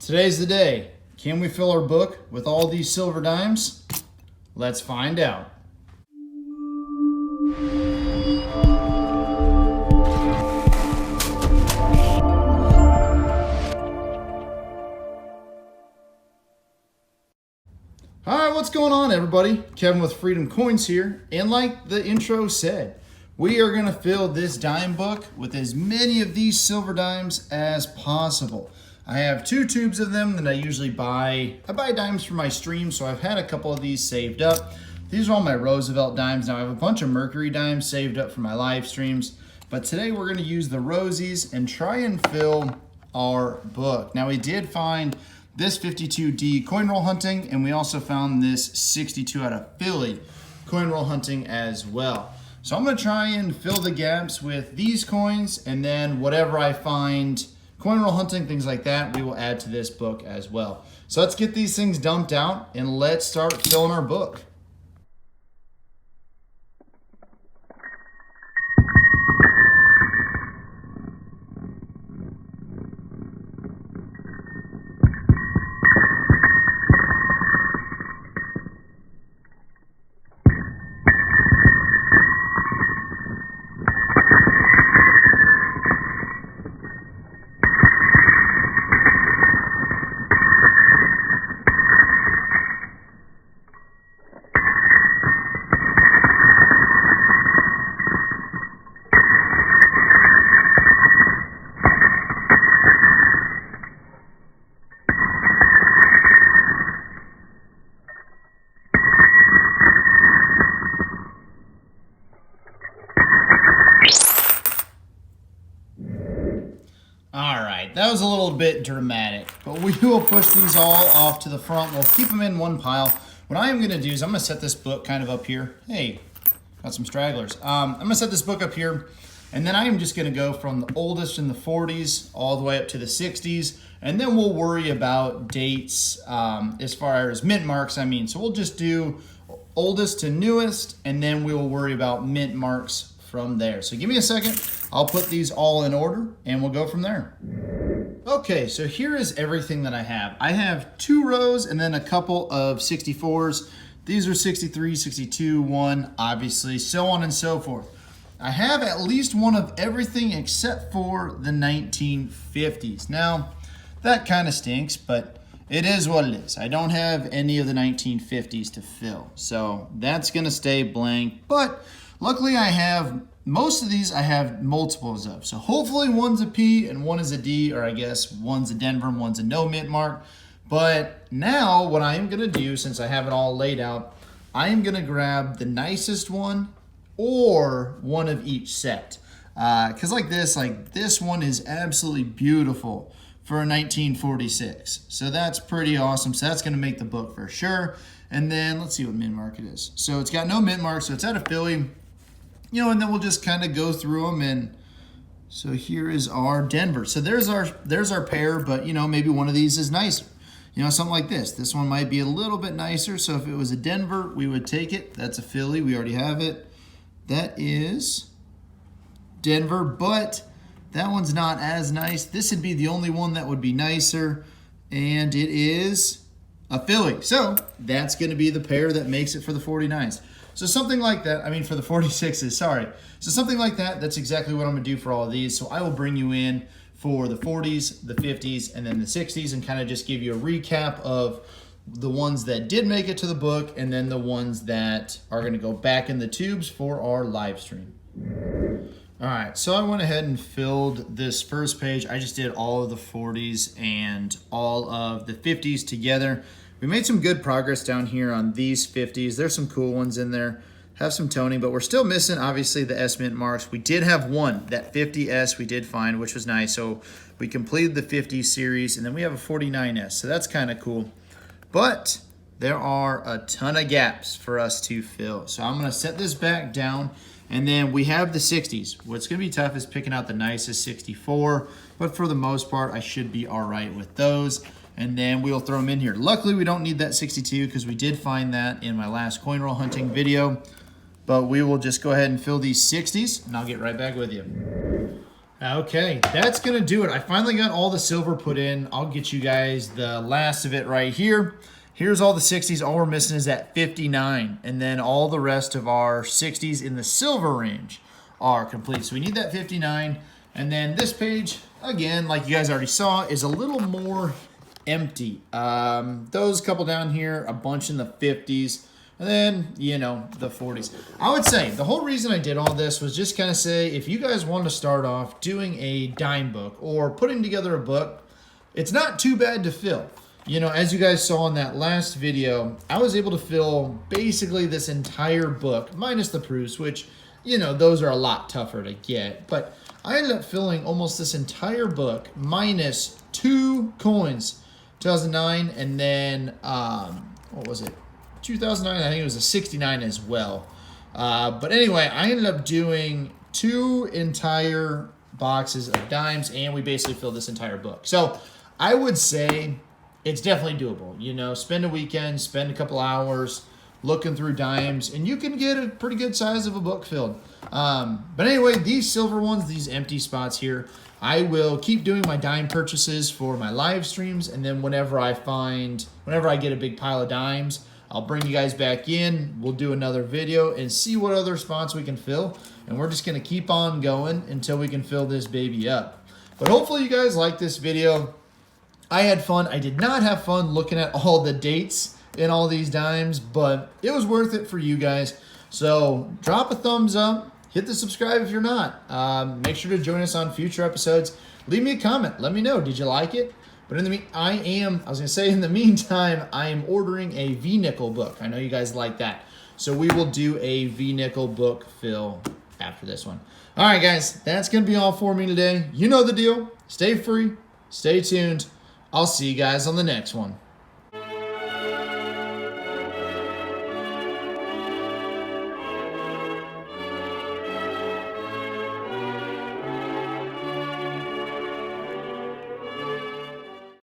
Today's the day. Can we fill our book with all these silver dimes? Let's find out. Alright, what's going on everybody? Kevin with Freedom Coins here, and like the intro said, we are going to fill this dime book with as many of these silver dimes as possible. I have 2 tubes of them that I usually buy. I buy dimes for my stream, so I've had a couple of these saved up. These are all my Roosevelt dimes. Now I have a bunch of Mercury dimes saved up for my live streams, but today we're going to use the Rosies and try and fill our book. Now we did find this 52D coin roll hunting, and we also found this 62 out of Philly coin roll hunting as well. So I'm going to try and fill the gaps with these coins, and then whatever I find coin roll hunting, things like that, we will add to this book as well. So let's get these things dumped out and let's start filling our book. That was a little bit dramatic, but we will push these all off to the front. We'll keep them in one pile. What I am going to do is I'm going to set this book kind of up here. Hey, got some stragglers. I'm going to set this book up here, and then I am just going to go from the oldest in the 40s all the way up to the 60s, and then we'll worry about dates as far as mint marks, I mean. So we'll just do oldest to newest, and then we will worry about mint marks from there. So give me a second. I'll put these all in order, and we'll go from there. Okay, so here is everything that I have. I have 2 rows and then a couple of 64s. These are 63, 62, 1, obviously, so on and so forth. I have at least one of everything except for the 1950s. Now, that kind of stinks, but it is what it is. I don't have any of the 1950s to fill, so that's going to stay blank. But luckily, I have most of these. I have multiples of. So hopefully one's a P and one is a D, or I guess one's a Denver and one's a no mint mark. But now what I am going to do, since I have it all laid out, I am going to grab the nicest one or one of each set. Because like this one is absolutely beautiful for a 1946. So that's pretty awesome. So that's going to make the book for sure. And then let's see what mint mark it is. So it's got no mint mark, so it's out of Philly. You know, and then we'll just kind of go through them. And so here is our Denver. So there's our pair, but you know, maybe one of these is nicer. You know, something like this. This one might be a little bit nicer. So if it was a Denver, we would take it. That's a Philly. We already have it. That is Denver, but that one's not as nice. This would be the only one that would be nicer, and it is a Philly. So that's going to be the pair that makes it for the 49s. So something like that, I mean for the 46s, sorry. So something like that, that's exactly what I'm going to do for all of these. So I will bring you in for the 40s, the 50s, and then the 60s, and kind of just give you a recap of the ones that did make it to the book, and then the ones that are going to go back in the tubes for our live stream. All right, so I went ahead and filled this first page. I just did all of the 40s and all of the 50s together. We made some good progress down here on these 50s. There's some cool ones in there. Have some toning, but we're still missing, obviously, the S mint marks. We did have one, that 50S we did find, which was nice. So we completed the 50 series, and then we have a 49S. So that's kind of cool. But there are a ton of gaps for us to fill. So I'm going to set this back down. And then we have the 60s. What's going to be tough is picking out the nicest 64. But for the most part, I should be all right with those. And then we'll throw them in here. Luckily, we don't need that 62 because we did find that in my last coin roll hunting video. But we will just go ahead and fill these 60s, and I'll get right back with you. Okay, that's going to do it. I finally got all the silver put in. I'll get you guys the last of it right here. Here's all the 60s. All we're missing is that 59. And then all the rest of our 60s in the silver range are complete. So we need that 59. And then this page, again, like you guys already saw, is a little more empty. Those couple down here, a bunch in the 50s. And then, you know, the 40s. I would say the whole reason I did all this was just kind of say, if you guys want to start off doing a dime book or putting together a book, it's not too bad to fill. You know, as you guys saw in that last video, I was able to fill basically this entire book, minus the proofs, which, you know, those are a lot tougher to get. But I ended up filling almost this entire book, minus 2 coins, 2009, and then, what was it? 2009, I think it was a 69 as well. But anyway, I ended up doing 2 entire boxes of dimes, and we basically filled this entire book. So I would say it's definitely doable. You know, spend a weekend, spend a couple hours looking through dimes, and you can get a pretty good size of a book filled. But anyway, these silver ones, these empty spots here, I will keep doing my dime purchases for my live streams, and then whenever I get a big pile of dimes, I'll bring you guys back in. We'll do another video and see what other spots we can fill. And we're just going to keep on going until we can fill this baby up. But hopefully you guys like this video. I had fun. I did not have fun looking at all the dates in all these dimes, but it was worth it for you guys. So drop a thumbs up. Hit the subscribe if you're not. Make sure to join us on future episodes. Leave me a comment. Let me know. Did you like it? But in the meantime, I am ordering a V-nickel book. I know you guys like that. So we will do a V-nickel book fill after this one. All right, guys, that's going to be all for me today. You know the deal. Stay free. Stay tuned. I'll see you guys on the next one.